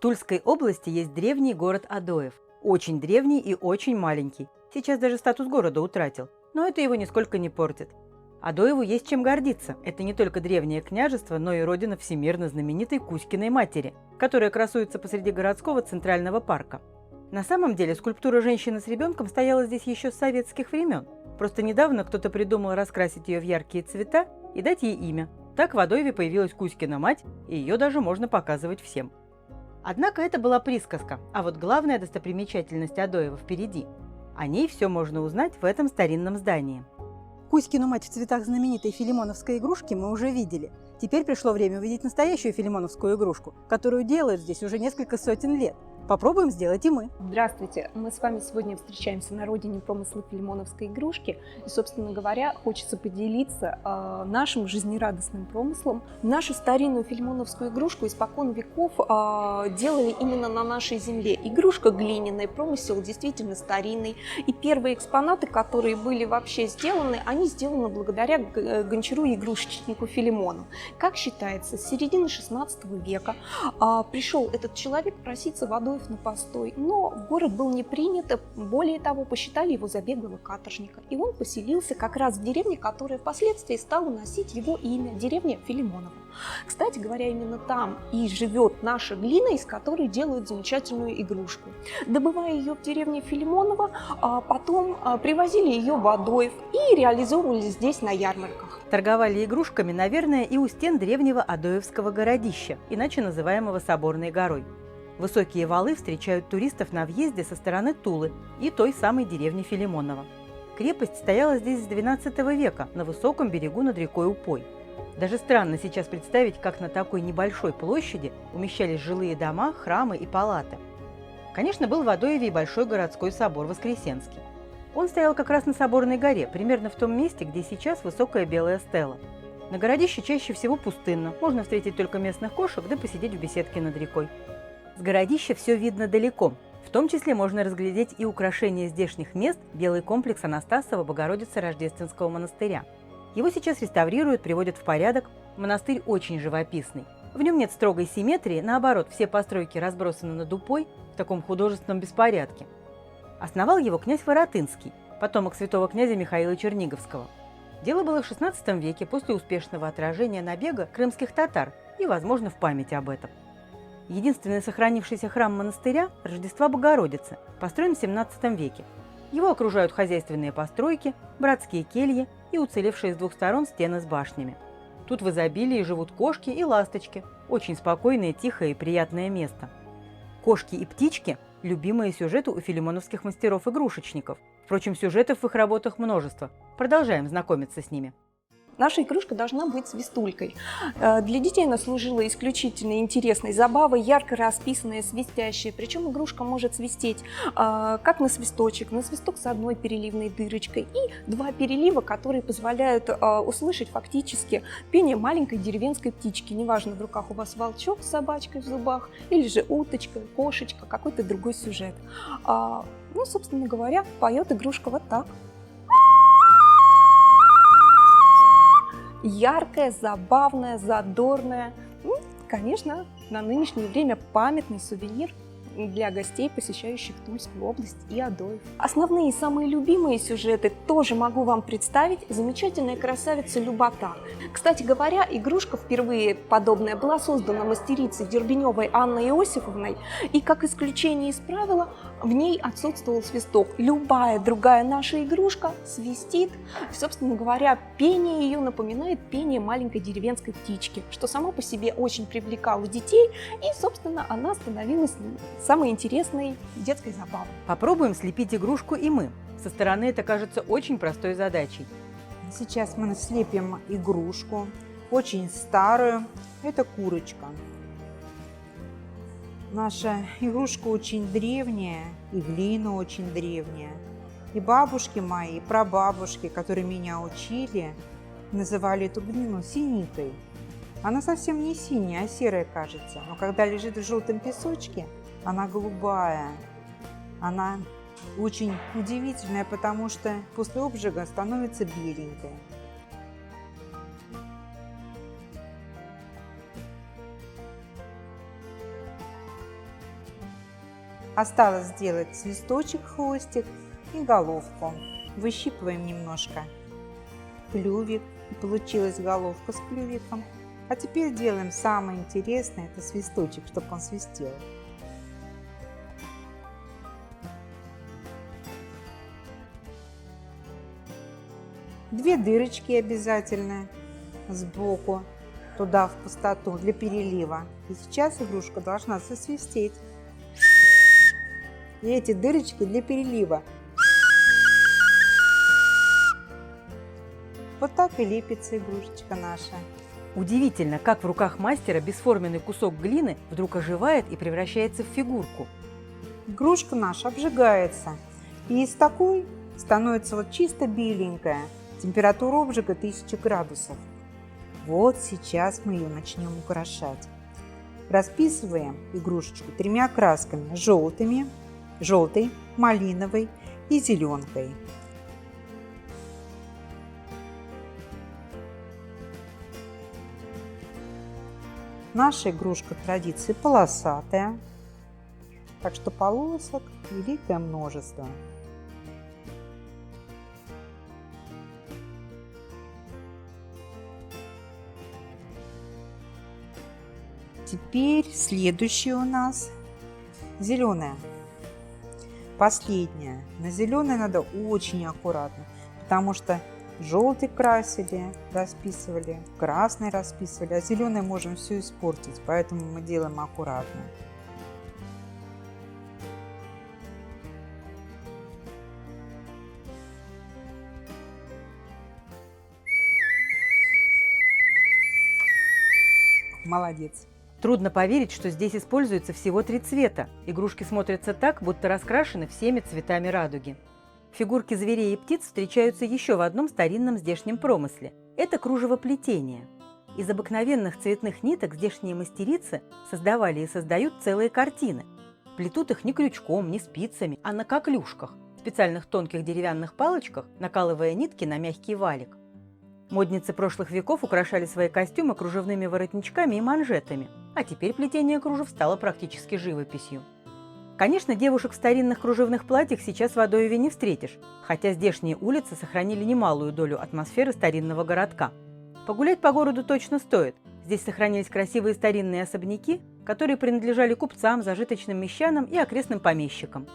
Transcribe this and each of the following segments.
Тульской области есть древний город Адоев. Очень древний и очень маленький. Сейчас даже статус города утратил, но это его нисколько не портит. Адоеву есть чем гордиться. Это не только древнее княжество, но и родина всемирно знаменитой Кузькиной матери, которая красуется посреди городского центрального парка. На самом деле скульптура женщины с ребенком стояла здесь еще с советских времен. Просто недавно кто-то придумал раскрасить ее в яркие цвета и дать ей имя. Так в Адоеве появилась Кузькина мать, и ее даже можно показывать всем. Однако это была присказка, а вот главная достопримечательность Адоева впереди. О ней все можно узнать в этом старинном здании. Кузькину мать в цветах знаменитой филимоновской игрушки мы уже видели. Теперь пришло время увидеть настоящую филимоновскую игрушку, которую делают здесь уже несколько сотен лет. Попробуем сделать и мы. Здравствуйте! Мы с вами сегодня встречаемся на родине промысла филимоновской игрушки. И, собственно говоря, хочется поделиться нашим жизнерадостным промыслом. Нашу старинную филимоновскую игрушку испокон веков делали именно на нашей земле. Игрушка глиняная, промысел действительно старинный. И первые экспонаты, которые были вообще сделаны, они сделаны благодаря гончару и игрушечнику Филимону. Как считается, с середины 16 века пришел этот человек проситься водой на постой, но в город был не принят, более того, посчитали его за беглого каторжника. И он поселился как раз в деревне, которая впоследствии стала носить его имя, деревня Филимонова. Кстати говоря, именно там и живет наша глина, из которой делают замечательную игрушку. Добывая ее в деревне Филимонова, потом привозили ее в Адоев и реализовывали здесь на ярмарках. Торговали игрушками, наверное, и у стен древнего Адоевского городища, иначе называемого Соборной горой. Высокие валы встречают туристов на въезде со стороны Тулы и той самой деревни Филимонова. Крепость стояла здесь с XII века на высоком берегу над рекой Упой. Даже странно сейчас представить, как на такой небольшой площади умещались жилые дома, храмы и палаты. Конечно, был в Адоеве и большой городской собор Воскресенский. Он стоял как раз на Соборной горе, примерно в том месте, где сейчас высокая белая стела. На городище чаще всего пустынно, можно встретить только местных кошек, да посидеть в беседке над рекой. С городища все видно далеко. В том числе можно разглядеть и украшения здешних мест, белый комплекс Анастасова Богородицы Рождественского монастыря. Его сейчас реставрируют, приводят в порядок. Монастырь очень живописный. В нем нет строгой симметрии, наоборот, все постройки разбросаны над Упой в таком художественном беспорядке. Основал его князь Воротынский, потомок святого князя Михаила Черниговского. Дело было в XVI веке после успешного отражения набега крымских татар и, возможно, в память об этом. Единственный сохранившийся храм монастыря – Рождества Богородицы, построен в XVII веке. Его окружают хозяйственные постройки, братские кельи и уцелевшие с двух сторон стены с башнями. Тут в изобилии живут кошки и ласточки. Очень спокойное, тихое и приятное место. Кошки и птички – любимые сюжеты у филимоновских мастеров-игрушечников. Впрочем, сюжетов в их работах множество. Продолжаем знакомиться с ними. Наша игрушка должна быть свистулькой. Для детей она служила исключительно интересной забавой, ярко расписанная, свистящая. Причем игрушка может свистеть как на свисточек с одной переливной дырочкой и два перелива, которые позволяют услышать фактически пение маленькой деревенской птички. Неважно, в руках у вас волчок с собачкой в зубах, или же уточка, кошечка, какой-то другой сюжет. Собственно говоря, поет игрушка вот так. Яркая, забавная, задорная. Конечно, на нынешнее время памятный сувенир для гостей, посещающих Тульскую область и Адоев. Основные и самые любимые сюжеты тоже могу вам представить. Замечательная красавица Любота. Кстати говоря, игрушка впервые подобная была создана мастерицей Дербеневой Анной Иосифовной, и как исключение из правила в ней отсутствовал свисток. Любая другая наша игрушка свистит. Собственно говоря, пение ее напоминает пение маленькой деревенской птички, что само по себе очень привлекало детей, и, собственно, она становилась самой интересной детской забавой. Попробуем слепить игрушку и мы. Со стороны это кажется очень простой задачей. Сейчас мы слепим игрушку, очень старую. Это курочка. Наша игрушка очень древняя, и глина очень древняя. И бабушки мои, и прабабушки, которые меня учили, называли эту глину синькой. Она совсем не синяя, а серая кажется. Но когда лежит в желтом песочке, она голубая. Она очень удивительная, потому что после обжига становится беленькая. Осталось сделать свисточек, хвостик и головку. Выщипываем немножко клювик. И получилась головка с клювиком. А теперь делаем самое интересное, это свисточек, чтобы он свистел. Две дырочки обязательно сбоку, туда в пустоту для перелива. И сейчас игрушка должна засвистеть. И эти дырочки для перелива. Вот так и лепится игрушечка наша. Удивительно, как в руках мастера бесформенный кусок глины вдруг оживает и превращается в фигурку. Игрушка наша обжигается. И из такой становится вот чисто беленькая. Температура обжига 1000 градусов. Вот сейчас мы ее начнем украшать. Расписываем игрушечку 3 красками: желтой, малиновой и зеленкой. Наша игрушка традиции полосатая, так что полосок великое множество. Теперь следующая у нас зеленая. Последняя. На зеленой надо очень аккуратно, потому что желтый красили, расписывали, красный расписывали, а зеленый можем все испортить, поэтому мы делаем аккуратно. Молодец. Трудно поверить, что здесь используется всего 3 цвета. Игрушки смотрятся так, будто раскрашены всеми цветами радуги. Фигурки зверей и птиц встречаются еще в одном старинном здешнем промысле. Это кружевоплетение. Из обыкновенных цветных ниток здешние мастерицы создавали и создают целые картины. Плетут их не крючком, не спицами, а на коклюшках, специальных тонких деревянных палочках, накалывая нитки на мягкий валик. Модницы прошлых веков украшали свои костюмы кружевными воротничками и манжетами, а теперь плетение кружев стало практически живописью. Конечно, девушек в старинных кружевных платьях сейчас в Адоеве не встретишь, хотя здешние улицы сохранили немалую долю атмосферы старинного городка. Погулять по городу точно стоит. Здесь сохранились красивые старинные особняки, которые принадлежали купцам, зажиточным мещанам и окрестным помещикам.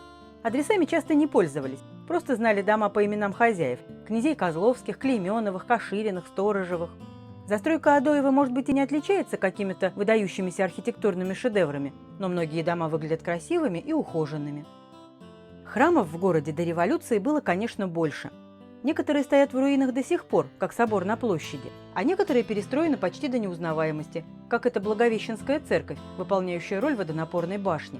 Адресами часто не пользовались, просто знали дома по именам хозяев – князей Козловских, Клейменовых, Кашириных, Сторожевых. Застройка Адоева, может быть, и не отличается какими-то выдающимися архитектурными шедеврами, но многие дома выглядят красивыми и ухоженными. Храмов в городе до революции было, конечно, больше. Некоторые стоят в руинах до сих пор, как собор на площади, а некоторые перестроены почти до неузнаваемости, как эта Благовещенская церковь, выполняющая роль водонапорной башни.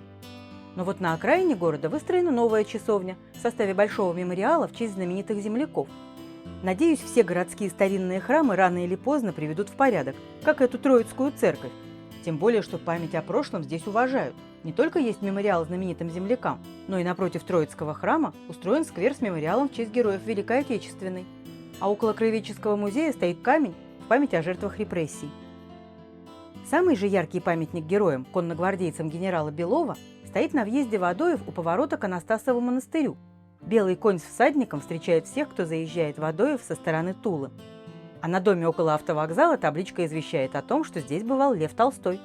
Но вот на окраине города выстроена новая часовня в составе большого мемориала в честь знаменитых земляков. Надеюсь, все городские старинные храмы рано или поздно приведут в порядок, как эту Троицкую церковь. Тем более, что память о прошлом здесь уважают. Не только есть мемориал знаменитым землякам, но и напротив Троицкого храма устроен сквер с мемориалом в честь героев Великой Отечественной. А около Краеведческого музея стоит камень в память о жертвах репрессий. Самый же яркий памятник героям, конногвардейцам генерала Белова, стоит на въезде в Адоев у поворота к Анастасову монастырю. Белый конь с всадником встречает всех, кто заезжает в Адоев со стороны Тулы. А на доме около автовокзала табличка извещает о том, что здесь бывал Лев Толстой.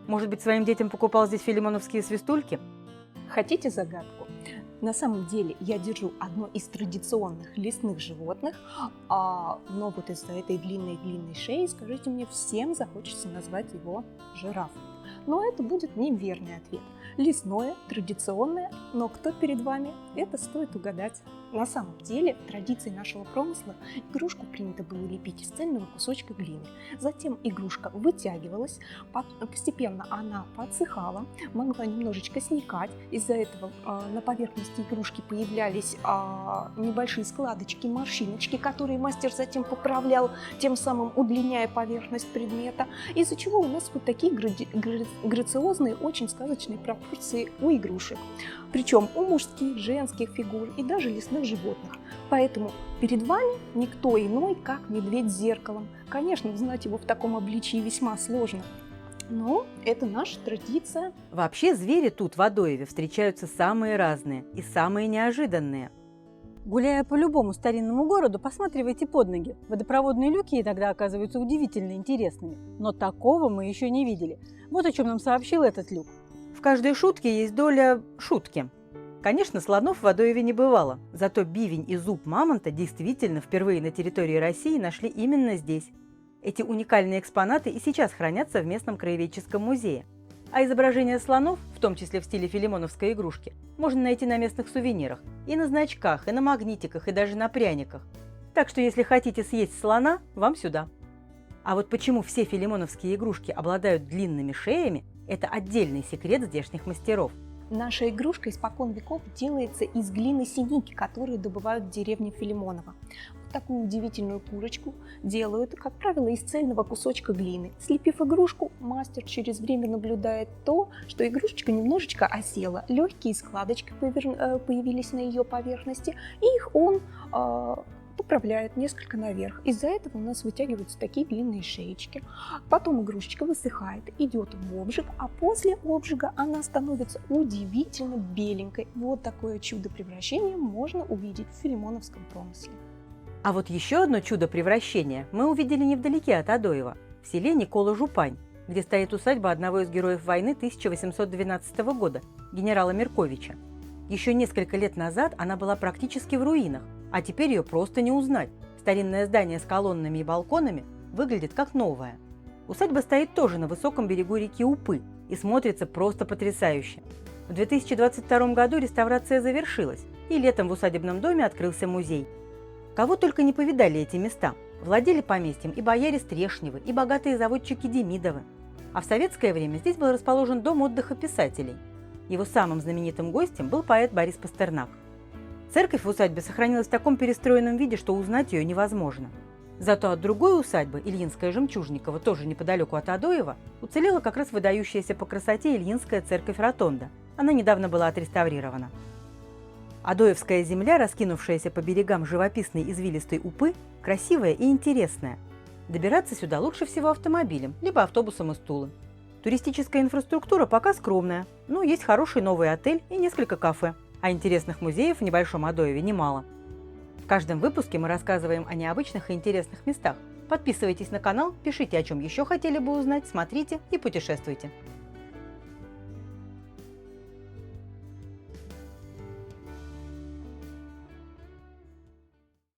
Может быть, своим детям покупал здесь филимоновские свистульки? Хотите загадку? На самом деле я держу одно из традиционных лесных животных, но вот из-за этой длинной шеи, скажите мне, всем захочется назвать его жирафом. Но это будет неверный ответ. Лесное, традиционное, но кто перед вами, это стоит угадать. На самом деле, в традиции нашего промысла игрушку принято было лепить из цельного кусочка глины. Затем игрушка вытягивалась, постепенно она подсыхала, могла немножечко сникать. Из-за этого на поверхности игрушки появлялись небольшие складочки, морщиночки, которые мастер затем поправлял, тем самым удлиняя поверхность предмета. Из-за чего у нас вот такие грациозные, очень сказочные пропорции у игрушек. Причем у мужских, женских фигур и даже лесных животных. Поэтому перед вами никто иной, как медведь с зеркалом. Конечно, узнать его в таком обличии весьма сложно. Но это наша традиция. Вообще звери тут, в Адоеве, встречаются самые разные и самые неожиданные. Гуляя по любому старинному городу, посматривайте под ноги. Водопроводные люки иногда оказываются удивительно интересными. Но такого мы еще не видели. Вот о чем нам сообщил этот люк. В каждой шутке есть доля шутки. Конечно, слонов в Адоеве не бывало, зато бивень и зуб мамонта действительно впервые на территории России нашли именно здесь. Эти уникальные экспонаты и сейчас хранятся в местном краеведческом музее. А изображения слонов, в том числе в стиле филимоновской игрушки, можно найти на местных сувенирах, и на значках, и на магнитиках, и даже на пряниках. Так что если хотите съесть слона, вам сюда. А вот почему все филимоновские игрушки обладают длинными шеями, это отдельный секрет здешних мастеров. Наша игрушка испокон веков делается из глины синики, которую добывают в деревне Филимонова. Вот такую удивительную курочку делают, как правило, из цельного кусочка глины. Слепив игрушку, мастер через время наблюдает то, что игрушечка немножечко осела, легкие складочки появились на ее поверхности, и их он поправляет несколько наверх. Из-за этого у нас вытягиваются такие длинные шеечки. Потом игрушечка высыхает, идет в обжиг, а после обжига она становится удивительно беленькой. Вот такое чудо превращения можно увидеть в филимоновском промысле. А вот еще одно чудо превращения мы увидели невдалеке от Адоева, в селе Никола-Жупань, где стоит усадьба одного из героев войны 1812 года, генерала Мерковича. Еще несколько лет назад она была практически в руинах, а теперь ее просто не узнать. Старинное здание с колоннами и балконами выглядит как новое. Усадьба стоит тоже на высоком берегу реки Упы и смотрится просто потрясающе. В 2022 году реставрация завершилась, и летом в усадебном доме открылся музей. Кого только не повидали эти места. Владели поместьем и бояре Стрешневы, и богатые заводчики Демидовы. А в советское время здесь был расположен дом отдыха писателей. Его самым знаменитым гостем был поэт Борис Пастернак. Церковь в усадьбе сохранилась в таком перестроенном виде, что узнать ее невозможно. Зато от другой усадьбы, Ильинская Жемчужникова, тоже неподалеку от Адоева, уцелела как раз выдающаяся по красоте Ильинская церковь-ротонда. Она недавно была отреставрирована. Адоевская земля, раскинувшаяся по берегам живописной извилистой Упы, красивая и интересная. Добираться сюда лучше всего автомобилем, либо автобусом из Тулы. Туристическая инфраструктура пока скромная, но есть хороший новый отель и несколько кафе, а интересных музеев в небольшом Адоеве немало. В каждом выпуске мы рассказываем о необычных и интересных местах. Подписывайтесь на канал, пишите, о чем еще хотели бы узнать, смотрите и путешествуйте.